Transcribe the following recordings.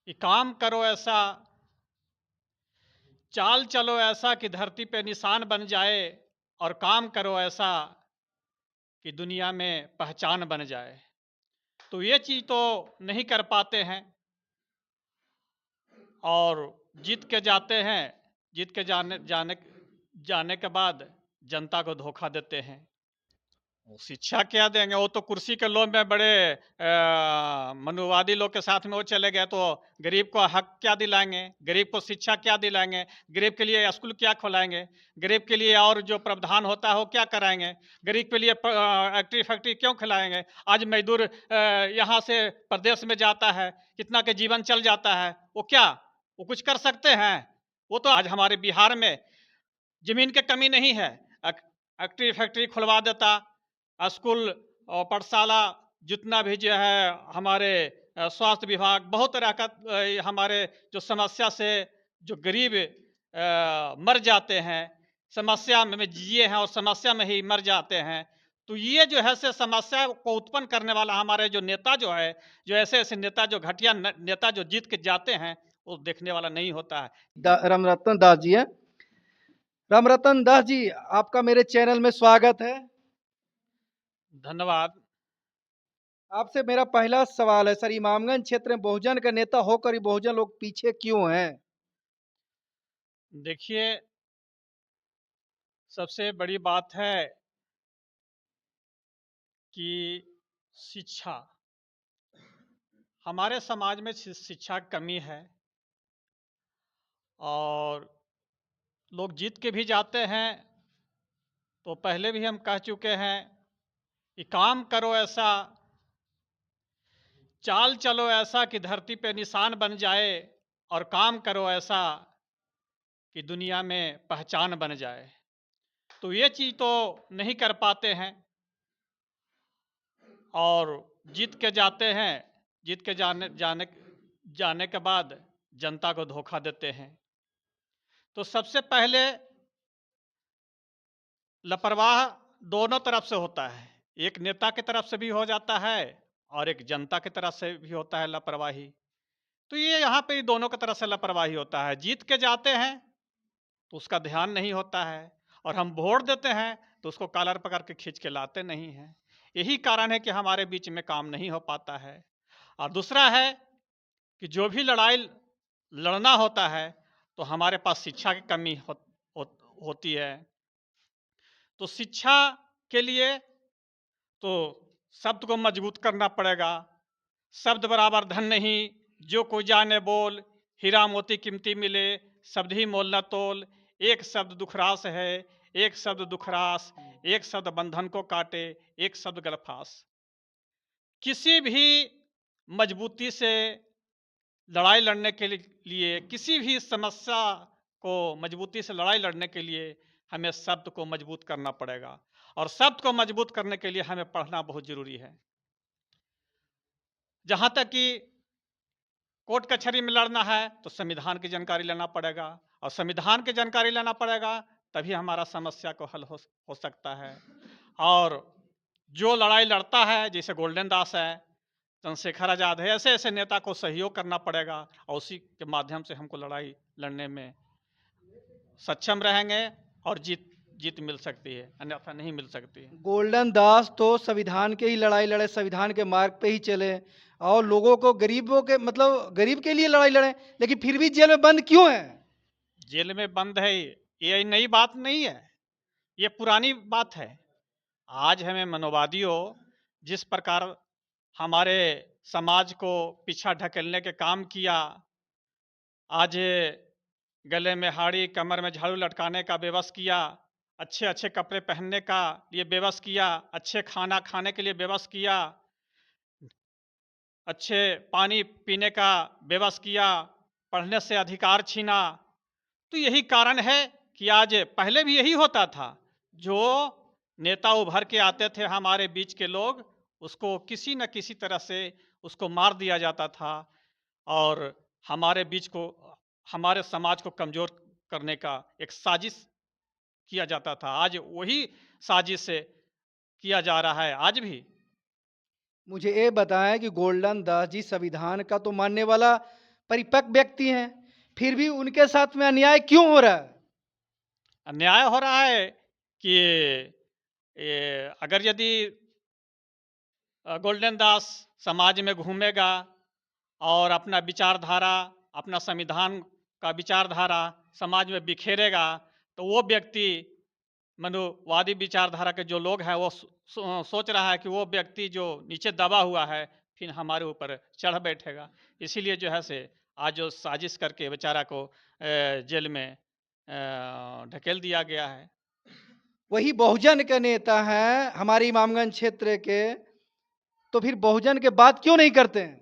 कि काम करो ऐसा, चाल चलो ऐसा कि धरती पे निशान बन जाए, और काम करो ऐसा कि दुनिया में पहचान बन जाए। तो ये चीज़ तो नहीं कर पाते हैं, और जीत के जाते हैं। जीत के जाने जाने जाने के बाद जनता को धोखा देते हैं। वो शिक्षा क्या देंगे? वो तो कुर्सी के लोभ में बड़े मनुवादी लोग के साथ में वो चले गए, तो गरीब को हक क्या दिलाएंगे? गरीब को शिक्षा क्या दिलाएंगे? गरीब के लिए स्कूल क्या खोलाएंगे? गरीब के लिए और जो प्रावधान होता है वो क्या कराएंगे? गरीब के लिए फैक्ट्री फैक्ट्री क्यों खिलाएंगे? आज मजदूर यहाँ से प्रदेश में जाता है, कितना के जीवन चल जाता है, वो क्या वो कुछ कर सकते हैं? वो तो आज हमारे बिहार में जमीन की कमी नहीं है, फैक्ट्री फैक्ट्री खुलवा देता, स्कूल और पाठशाला जितना भी जो है हमारे स्वास्थ्य विभाग बहुत तरह का हमारे जो समस्या से जो गरीब मर जाते हैं, समस्या में जिए हैं और समस्या में ही मर जाते हैं। तो ये जो है से समस्या को उत्पन्न करने वाला हमारे जो नेता जो है, जो ऐसे ऐसे नेता जो घटिया नेता जो जीत के जाते हैं, वो देखने वाला नहीं होता है। रामरतन दास जी हैं। रामरतन दास जी, आपका मेरे चैनल में स्वागत है। धन्यवाद। आपसे मेरा पहला सवाल है सर, इमामगंज क्षेत्र में बहुजन का नेता होकर ही बहुजन लोग पीछे क्यों हैं? देखिए, सबसे बड़ी बात है कि शिक्षा, हमारे समाज में शिक्षा की कमी है, और लोग जीत के भी जाते हैं। तो पहले भी हम कह चुके हैं कि काम करो ऐसा, चाल चलो ऐसा कि धरती पे निशान बन जाए, और काम करो ऐसा कि दुनिया में पहचान बन जाए। तो ये चीज़ तो नहीं कर पाते हैं, और जीत के जाते हैं। जीत के जाने जाने जाने के बाद जनता को धोखा देते हैं। तो सबसे पहले लापरवाह दोनों तरफ से होता है, एक नेता की तरफ से भी हो जाता है और एक जनता की तरफ से भी होता है लापरवाही। तो ये यहाँ पे दोनों की तरफ से लापरवाही होता है। जीत के जाते हैं तो उसका ध्यान नहीं होता है, और हम वोट देते हैं तो उसको कॉलर पकड़ के खींच के लाते नहीं हैं। यही कारण है कि हमारे बीच में काम नहीं हो पाता है। और दूसरा है कि जो भी लड़ाई लड़ना होता है तो हमारे पास शिक्षा की कमी होती है। तो शिक्षा के लिए तो शब्द को मजबूत करना पड़ेगा। शब्द बराबर धन नहीं, जो कोई जाने बोल, हीरा मोती कीमती मिले, शब्द ही मोल न तोल। एक शब्द दुखरास है, एक शब्द दुखरास, एक शब्द बंधन को काटे, एक शब्द गलफास। किसी भी मजबूती से लड़ाई लड़ने के लिए, किसी भी समस्या को मजबूती से लड़ाई लड़ने के लिए हमें शब्द को मजबूत करना पड़ेगा, और शब्द को मजबूत करने के लिए हमें पढ़ना बहुत जरूरी है। जहाँ तक कि कोर्ट कचहरी में लड़ना है तो संविधान की जानकारी लेना पड़ेगा, और संविधान की जानकारी लेना पड़ेगा, तभी हमारा समस्या को हल हो सकता है। और जो लड़ाई लड़ता है, जैसे गोल्डन दास है, चंद्रशेखर आजाद है, ऐसे ऐसे नेता को सहयोग करना पड़ेगा, और उसी के माध्यम से हमको लड़ाई लड़ने में सक्षम रहेंगे, और जीत जीत मिल सकती है, अन्यथा नहीं मिल सकती है। गोल्डन दास तो संविधान के ही लड़ाई लड़े, संविधान के मार्ग पे ही चले, और लोगों को गरीबों के मतलब गरीब के लिए लड़ाई लड़े, लेकिन फिर भी जेल में बंद क्यों है? जेल में बंद है, ये नई बात नहीं है, ये पुरानी बात है। आज हमें मनोवादियों जिस प्रकार हमारे समाज को पीछा ढकेलने के काम किया, आज गले में हाड़ी, कमर में झाड़ू लटकाने का बेबस किया, अच्छे अच्छे कपड़े पहनने का लिए बेबस किया, अच्छे खाना खाने के लिए बेबस किया, अच्छे पानी पीने का बेबस किया, पढ़ने से अधिकार छीना। तो यही कारण है कि आज, पहले भी यही होता था, जो नेता उभर के आते थे हमारे बीच के लोग, उसको किसी न किसी तरह से उसको मार दिया जाता था, और हमारे बीच को, हमारे समाज को कमजोर करने का एक साजिश किया जाता था। आज वही साजिश से किया जा रहा है आज भी। मुझे ये बताएं कि गोल्डन दास जी संविधान का तो मानने वाला परिपक्व व्यक्ति हैं, फिर भी उनके साथ में अन्याय क्यों हो रहा है? अन्याय हो रहा है कि अगर यदि गोल्डन दास समाज में घूमेगा और अपना विचारधारा, अपना संविधान का विचारधारा समाज में बिखेरेगा, तो वो व्यक्ति मनुवादी विचारधारा के जो लोग हैं वो सोच रहा है कि वो व्यक्ति जो नीचे दबा हुआ है फिर हमारे ऊपर चढ़ बैठेगा। इसीलिए जो है से आज जो साजिश करके बेचारा को जेल में ढकेल दिया गया है। वही बहुजन के नेता हैं हमारे इमामगंज क्षेत्र के, तो फिर बहुजन के बात क्यों नहीं करते हैं?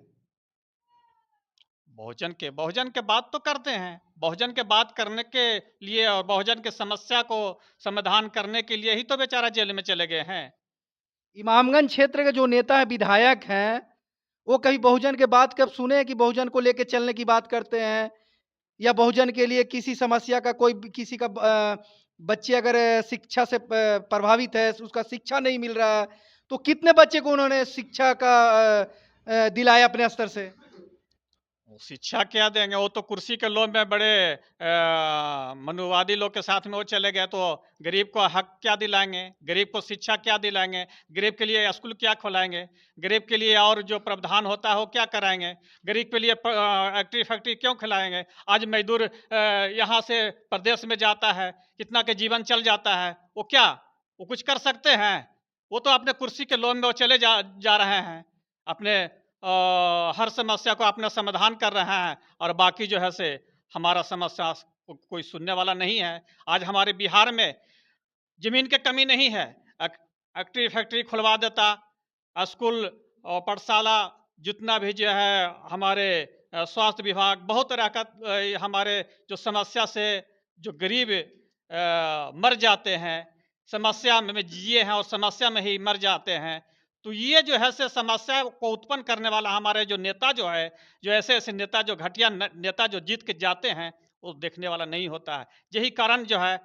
बहुजन के बात तो करते हैं। बहुजन के बात करने के लिए और बहुजन के समस्या को समाधान करने के लिए ही तो बेचारा जेल में चले गए हैं। इमामगंज क्षेत्र के जो नेता हैं, विधायक हैं, वो कभी बहुजन के बात कब सुने हैं कि बहुजन को लेके चलने की बात करते हैं? या बहुजन के लिए किसी समस्या का कोई किसी का बच्चे अगर शिक्षा से प्रभावित है, उसका शिक्षा नहीं मिल रहा है, तो कितने बच्चे को उन्होंने शिक्षा का दिलाया अपने स्तर से? वो शिक्षा क्या देंगे? वो तो कुर्सी के लोभ में बड़े मनुवादी लोग के साथ में वो चले गए, तो गरीब को हक क्या दिलाएंगे? गरीब को शिक्षा क्या दिलाएंगे? गरीब के लिए स्कूल क्या खोलाएंगे? गरीब के लिए और जो प्रावधान होता है वो क्या कराएंगे? गरीब के लिए फैक्ट्री फैक्ट्री क्यों खिलाएंगे? आज मजदूर यहाँ से प्रदेश में जाता है, कितना के जीवन चल जाता है, वो क्या वो कुछ कर सकते हैं? वो तो अपने कुर्सी के लोभ में वो चले जा रहे हैं, अपने हर समस्या को अपना समाधान कर रहे हैं और बाकी जो है से हमारा समस्या को कोई सुनने वाला नहीं है। आज हमारे बिहार में ज़मीन की कमी नहीं है, फैक्ट्री फैक्ट्री खुलवा देता, स्कूल और पाठशाला जितना भी जो है हमारे स्वास्थ्य विभाग बहुत तरह का हमारे जो समस्या से जो गरीब मर जाते हैं, समस्या में जिए हैं और समस्या में ही मर जाते हैं। तो ये जो है से समस्या को उत्पन्न करने वाला हमारे जो नेता जो है, जो ऐसे-ऐसे नेता जो घटिया नेता जो जीत के जाते हैं, वो देखने वाला नहीं होता है। यही कारण जो है,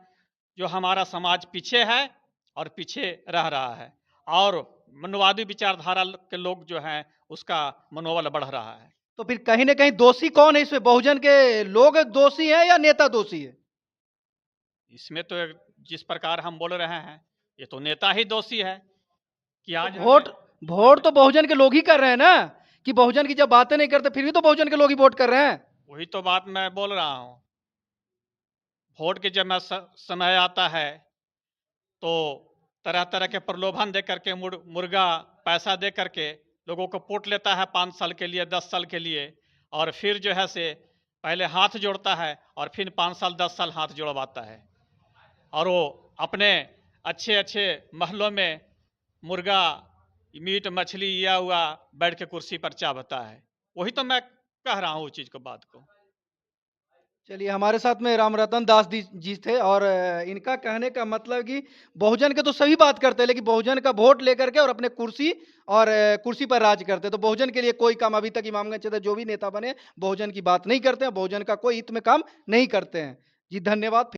जो हमारा समाज पीछे है और पीछे रह रहा है और मनुवादी विचारधारा के लोग जो हैं, उसका मनोबल बढ़ रहा है। तो फिर कहीं न कहीं दोषी कौन है इसमें? बहुजन के लोग दोषी हैं या नेता दोषी है? इसमें तो जिस प्रकार हम बोल रहे हैं, ये तो नेता ही दोषी है कि तो आज वोट हमें वोट तो बहुजन के लोग ही कर रहे हैं ना, कि बहुजन की जब बातें नहीं करते फिर भी तो बहुजन के लोग ही वोट कर रहे हैं। वही तो बात मैं बोल रहा हूँ। वोट के जब समय आता है तो तरह-तरह के प्रलोभन दे करके मुर्गा पैसा दे करके लोगों को पोट लेता है 5 साल के लिए, 10 साल के लिए और फिर जो है से पहले हाथ जोड़ता है और फिर 5 साल, 10 साल हाथ जोड़वाता है और वो अपने अच्छे-अच्छे महलों में मुर्गा, मीट, मछली या हुआ बैठ के कुर्सी पर चाहता है। वही तो मैं कह रहा हूँ उस चीज़ को बात को। चलिए, हमारे साथ में राम रतन दास जी थे और इनका कहने का मतलब कि बहुजन के तो सभी बात करते हैं, लेकिन बहुजन का वोट लेकर के और अपने कुर्सी और कुर्सी पर राज करते हैं। तो बहुजन के लिए कोई काम अभी तक इमामगंज क्षेत्र जो भी नेता बने, बहुजन की बात नहीं करते हैं, बहुजन का कोई हित में काम नहीं करते हैं। जी, धन्यवाद।